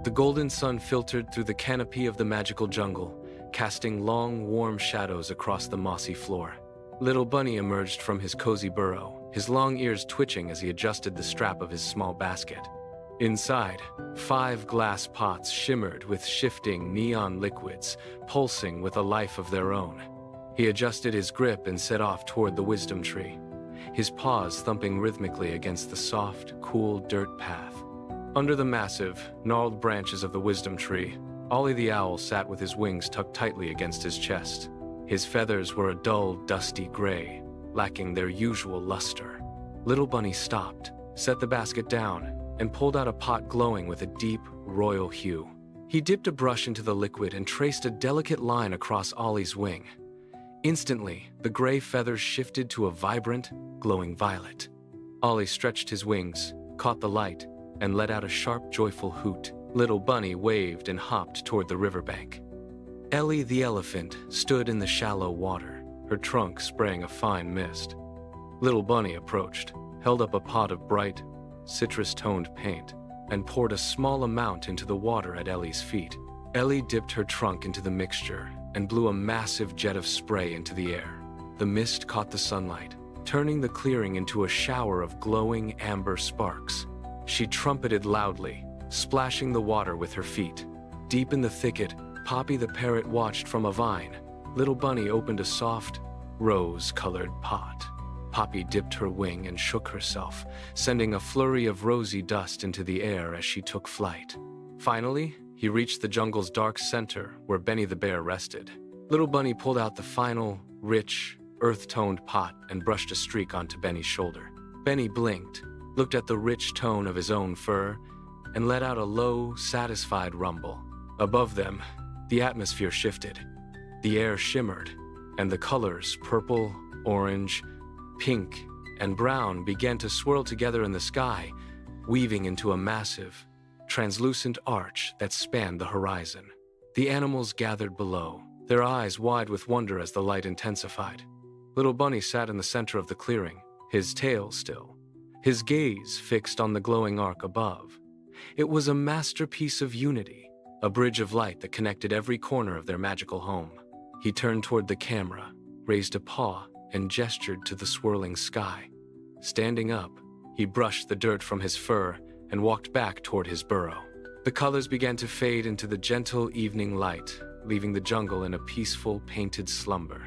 The golden sun filtered through the canopy of the magical jungle, casting long, warm shadows across the mossy floor. Little Bunny emerged from his cozy burrow, his long ears twitching as he adjusted the strap of his small basket. Inside, 5 glass pots shimmered with shifting neon liquids, pulsing with a life of their own. He adjusted his grip and set off toward the wisdom tree, his paws thumping rhythmically against the soft, cool dirt path. Under the massive, gnarled branches of the wisdom tree, Ollie the owl sat with his wings tucked tightly against his chest. His feathers were a dull, dusty gray, lacking their usual luster. Little Bunny stopped, set the basket down, and pulled out a pot glowing with a deep, royal hue. He dipped a brush into the liquid and traced a delicate line across Ollie's wing. Instantly, the gray feathers shifted to a vibrant, glowing violet. Ollie stretched his wings, caught the light, and let out a sharp, joyful hoot. Little Bunny waved and hopped toward the riverbank. Ellie the elephant stood in the shallow water, her trunk spraying a fine mist. Little Bunny approached, held up a pot of bright, citrus-toned paint, and poured a small amount into the water at Ellie's feet. Ellie dipped her trunk into the mixture and blew a massive jet of spray into the air. The mist caught the sunlight, turning the clearing into a shower of glowing amber sparks. She trumpeted loudly, splashing the water with her feet. Deep in the thicket, Poppy the parrot watched from a vine. Little Bunny opened a soft, rose-colored pot. Poppy dipped her wing and shook herself, sending a flurry of rosy dust into the air as she took flight. Finally, he reached the jungle's dark center, where Benny the bear rested. Little Bunny pulled out the final, rich, earth-toned pot and brushed a streak onto Benny's shoulder. Benny blinked, looked at the rich tone of his own fur, and let out a low, satisfied rumble. Above them, the atmosphere shifted. The air shimmered, and the colors, purple, orange, pink, and brown, began to swirl together in the sky, weaving into a massive, translucent arch that spanned the horizon. The animals gathered below, their eyes wide with wonder as the light intensified. Little Bunny sat in the center of the clearing, his tail still, his gaze fixed on the glowing arc above. It was a masterpiece of unity, a bridge of light that connected every corner of their magical home. He turned toward the camera, raised a paw, and gestured to the swirling sky. Standing up, he brushed the dirt from his fur and walked back toward his burrow. The colors began to fade into the gentle evening light, leaving the jungle in a peaceful, painted slumber.